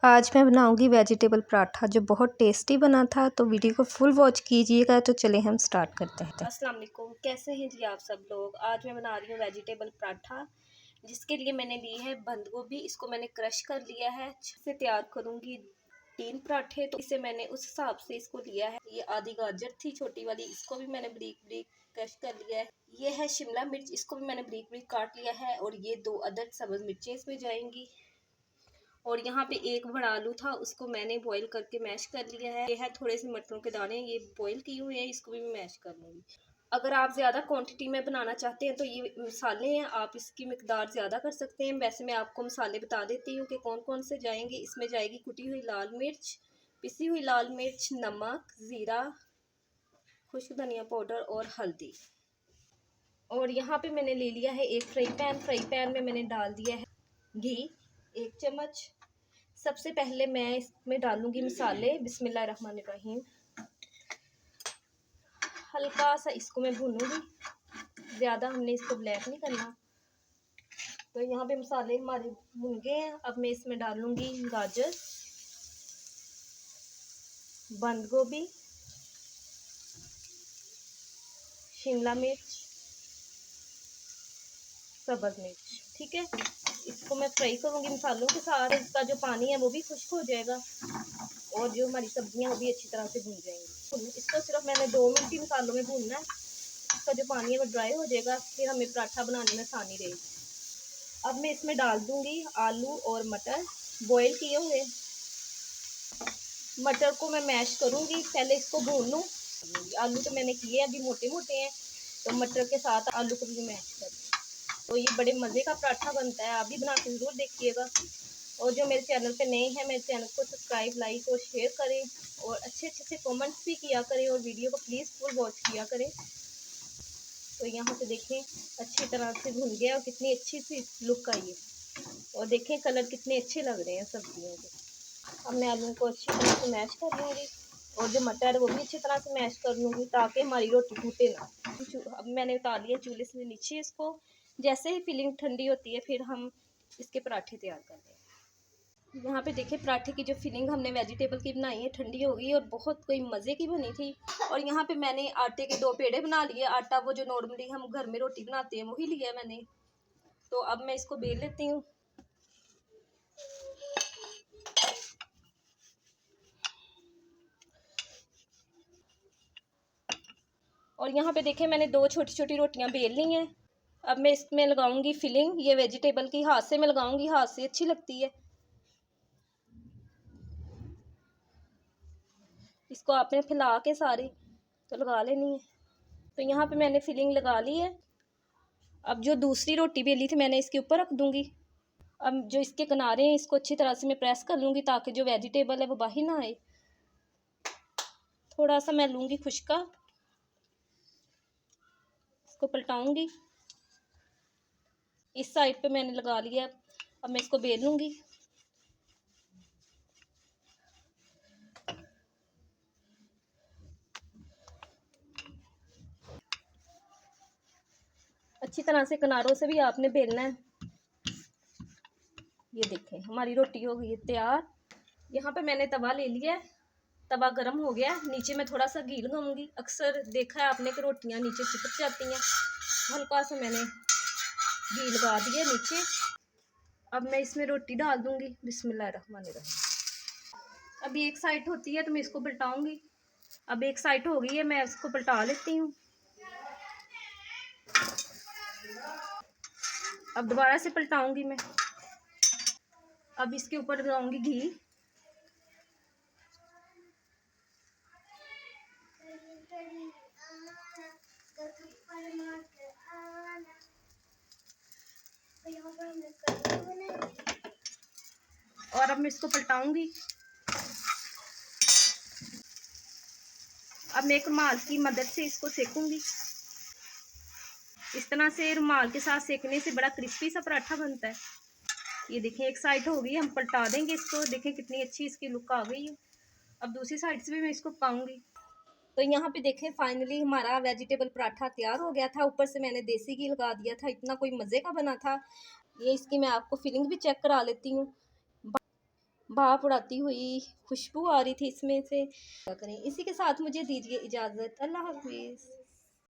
आज मैं बनाऊंगी वेजिटेबल पराठा जो बहुत टेस्टी बना था। तो वीडियो को फुल वॉच कीजिएगा। तो चले हम स्टार्ट करते हैं। अस्सलाम वालेकुम, कैसे हैं जी आप सब लोग। आज मैं बना रही हूँ वेजिटेबल पराठा, जिसके लिए मैंने ली है बंद गोभी। इसको मैंने क्रश कर लिया है। से तैयार करूँगी 3 पराठे, तो इसे मैंने उस हिसाब से इसको लिया है। ये आधी गाजर थी छोटी वाली, इसको भी मैंने ब्रीक ब्रीक क्रश कर लिया है। ये है शिमला मिर्च, इसको भी मैंने ब्रीक ब्रीक काट लिया है। और ये 2 अदद सब्ज़ मिर्चें इसमें जाएंगी। और यहाँ पे एक बड़ा आलू था, उसको मैंने बॉईल करके मैश कर लिया है। ये है थोड़े से मटरों के दाने, ये बॉईल किए हुए हैं, इसको भी मैं मैश कर लूँगी। अगर आप ज़्यादा क्वांटिटी में बनाना चाहते हैं तो ये मसाले हैं, आप इसकी मिकदार ज़्यादा कर सकते हैं। वैसे मैं आपको मसाले बता देती हूँ कि कौन कौन से जाएंगे। इसमें जाएगी कुटी हुई लाल मिर्च, पिसी हुई लाल मिर्च, नमक, ज़ीरा, खुश्क धनिया पाउडर और हल्दी। और यहाँ पे मैंने ले लिया है एक फ्राई पैन में मैंने डाल दिया है घी 1 चम्मच। सबसे पहले मैं इसमें डालूंगी मसाले। बिस्मिल्लाहिर्रहमानिर्रहीम। हल्का सा इसको मैं भूनूंगी, ज़्यादा हमने इसको ब्लैक नहीं करना। तो यहाँ पे मसाले हमारे भुन गए हैं। अब मैं इसमें डालूंगी गाजर, बंद गोभी, शिमला मिर्च, सब्ज़ मिर्च। ठीक है, इसको मैं फ्राई करूँगी मसालों के साथ। इसका जो पानी है वो भी खुश्क हो जाएगा और जो हमारी सब्जियां वो भी अच्छी तरह से भून जाएंगी। इसको सिर्फ मैंने 2 मिनट ही मसालों में भूनना है। इसका जो पानी है वो ड्राई हो जाएगा, फिर हमें पराठा बनाने में आसानी रहेगी। अब मैं इसमें डाल दूंगी आलू और मटर बॉईल किए हुए। मटर को मैं मैश करूंगी, पहले इसको भून लूँ। आलू तो मैंने किए अभी मोटे मोटे हैं, तो मटर के साथ आलू को भी मैश कर दूँ। तो ये बड़े मज़े का पराठा बनता है, आप भी बना के ज़रूर देखिएगा। और जो मेरे चैनल पे नए हैं, मेरे चैनल को सब्सक्राइब, लाइक और शेयर करें और अच्छे से कमेंट्स भी किया करें और वीडियो को प्लीज़ फुल वॉच किया करें। तो यहाँ से देखें अच्छी तरह से भुन गया और कितनी अच्छी सी लुक आई है। और देखें कलर कितने अच्छे लग रहे हैं सब्जियों के। अब मैं आलू को अच्छी तरह से मैश कर लूँगी और जो मटर है वो भी अच्छी तरह से मैश कर लूँगी ताकि हमारी रोटी टूटे ना। अब मैंने उतार लिया चूल्हे से नीचे इसको। जैसे ही फिलिंग ठंडी होती है फिर हम इसके पराठे तैयार कर दें। यहाँ पे देखिए पराठे की जो फिलिंग हमने वेजिटेबल की बनाई है ठंडी हो गई और बहुत कोई मज़े की बनी थी। और यहाँ पे मैंने आटे के 2 पेड़े बना लिए। आटा वो जो नॉर्मली हम घर में रोटी बनाते हैं वही लिया मैंने। तो अब मैं इसको बेल लेती हूँ। और यहाँ पे देखिए मैंने 2 छोटी छोटी रोटियाँ बेल ली हैं। अब मैं इसमें लगाऊंगी फिलिंग। ये वेजिटेबल की हाथ से मैं लगाऊंगी, हाथ से अच्छी लगती है। इसको आपने फैला के सारी तो लगा लेनी है। तो यहाँ पे मैंने फिलिंग लगा ली है। अब जो दूसरी रोटी बेली थी मैंने इसके ऊपर रख दूंगी। अब जो इसके किनारे हैं इसको अच्छी तरह से मैं प्रेस कर लूँगी ताकि जो वेजिटेबल है वो बाहर ना आए। थोड़ा सा मैं लूँगी खुश्का, इसको पलटाऊँगी। इस साइड पे मैंने लगा लिया। अब मैं इसको बेल लूँगी। अच्छी तरह से किनारों से भी आपने बेलना है। ये देखें हमारी रोटी हो गई है तैयार। यहाँ पे मैंने तवा ले लिया है, तवा गर्म हो गया। नीचे मैं थोड़ा सा घी लगाऊंगी। अक्सर देखा है आपने कि रोटियाँ नीचे चिपक जाती हैं, हल्का सा मैंने घी लगा दिया नीचे। अब मैं इसमें रोटी डाल दूंगी। बिस्मिल्लाहिर्रहमानिर्रहीम। अभी एक साइड होती है तो मैं इसको पलटाऊंगी। अब एक साइड हो गई है, मैं इसको पलटा लेती हूँ। अब दोबारा से पलटाऊंगी मैं। अब इसके ऊपर लगाऊंगी घी। और अब मैं इसको पलटाऊंगी। अब मैं एक रुमाल की मदद से इसको सेकूंगी। इस तरह से रुमाल के साथ सेकने से बड़ा क्रिस्पी सा पराठा बनता है। ये देखें एक साइड हो गई, हम पलटा देंगे इसको। देखें कितनी अच्छी इसकी लुक आ गई है। अब दूसरी साइड से भी मैं इसको पकाऊंगी। तो यहाँ पे देखें फाइनली हमारा वेजिटेबल पराठा तैयार हो गया था। ऊपर से मैंने देसी घी लगा दिया था, इतना कोई मज़े का बना था। ये इसकी मैं आपको फिलिंग भी चेक करा लेती हूँ। भाप उड़ाती हुई खुशबू आ रही थी इसमें से। क्या करें, इसी के साथ मुझे दीजिए इजाज़त। अल्लाह हाफिज़।